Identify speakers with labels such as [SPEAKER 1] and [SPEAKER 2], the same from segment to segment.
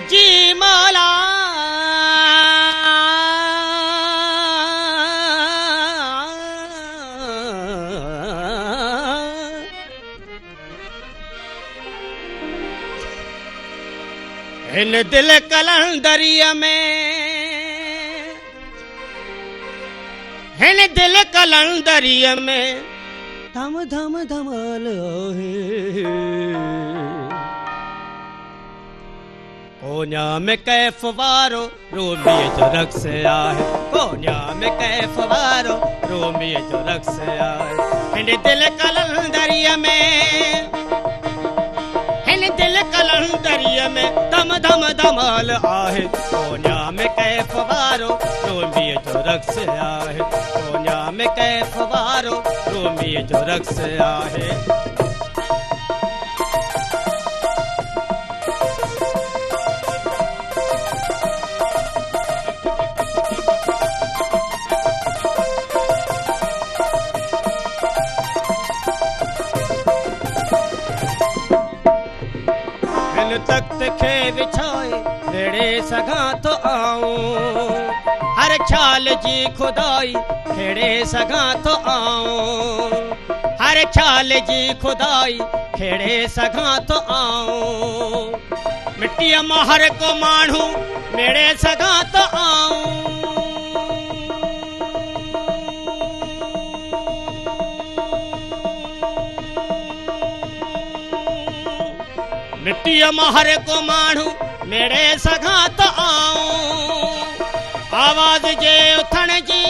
[SPEAKER 1] जी मौला इन दिल कलंदरिया में, इन दिल कलंदरिया में धम धम धमाल है। कोन्या में कैफ वारो रोमी जो रक्स आए, कोन्या में कैफ वारो रोमी जो रक्स आए। इन दिल कलंदरिया में, इन दिल कलंदरिया में धम धम धमाल आहे। कोन्या में कैफ वारो रोमी जो रक्स आए, कोन्या में कैफ वारो रोमी जो रक्स आहे। तख्त खे विछाए खेड़े सघां तो आऊं, हर ख्याल जी खुदाई खेड़े सघां तो आऊं, हर ख्याल जी खुदाई खेड़े सघां तो आऊं। मिट्टीअ मां हर को माण्हू मेड़े सघां तो आऊं। मिट्टीअ मां हर को माण्हू मेड़े सघां तो आऊं। आवाज़ जे उथण जी,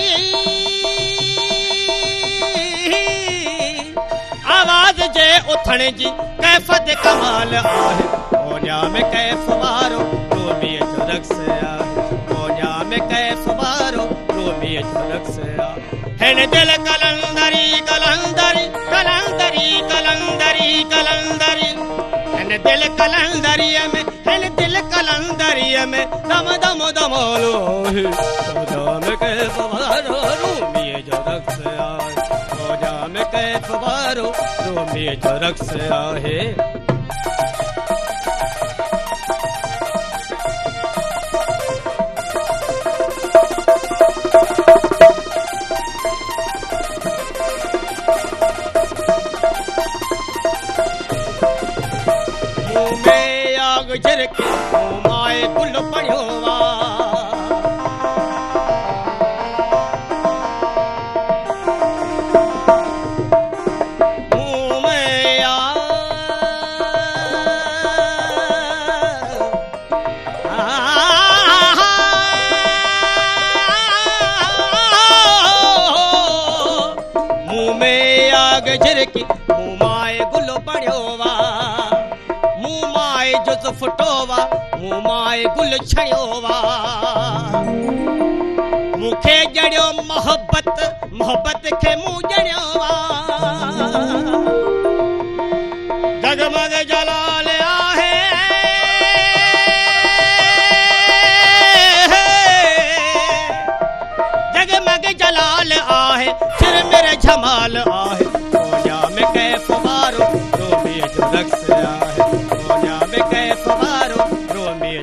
[SPEAKER 1] आवाज़ जे उथण जी कैफ़त कमाल आहे। कोन्या में कैफ वारो रोमी जो रक्स आहे, कोन्या में कैफ वारो रोमी जो रक्स आहे। हिन दिल कलंदरी कलंदरी कलंदरी कलंदरी कलंदरी, हिन दिल कलंदरिया में, हिन दिल कलंदरिया में दम दम दमोलो है। कोन्या में कैफ वारो रोमी जो रक्स आहे, कोन्या में कैफ वारो रोमी जो रक्स आहे। झरके माए गुल पड़ियो वा, मुँह में मुँह में आग झरकी मुँह माए गुल पड़ियो वा, जो फुटोवा मुँह माए गुल छड़ियोवा। मुखे जड़ियो मोहब्बत, मोहब्बत के मुँह जड़ियोवा। जगमग जलाल आहे, जगमग जलाल आहे, सिर मेरे झमाल आहे। कोन्या में कैफ वारो रोमी जो रक्स आहे,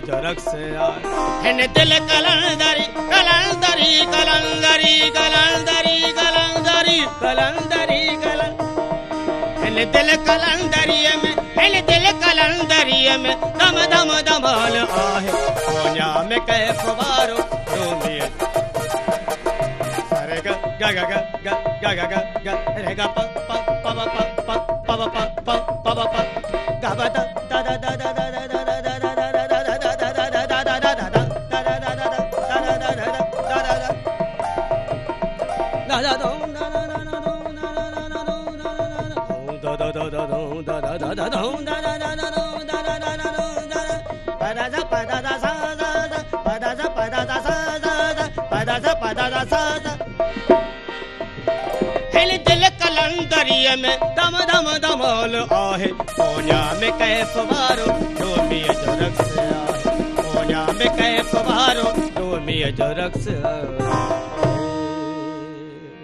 [SPEAKER 1] जो रक्स आहे। हिन दिल कलंदरी कलंदरी कलंदरी कलंदरी कलंदरी कलंदरी कलंदरी, हिन दिल कलंदरिया में, हिन दिल कलंदरिया में दम दम दमाल आहे। कोन्या में कैफ वारो रोमी रे ग ग ग ग ग ग ग रे ग प प प प प प प प प प ग ब the the the the the the the the the the the the the the the the the दिल कलंदरिए में दम दम दमोल आहे कोन्या में कैफ वारो रोमी जो रक्स आहे कोन्या में कैफ वारो रोमी जो रक्स आहे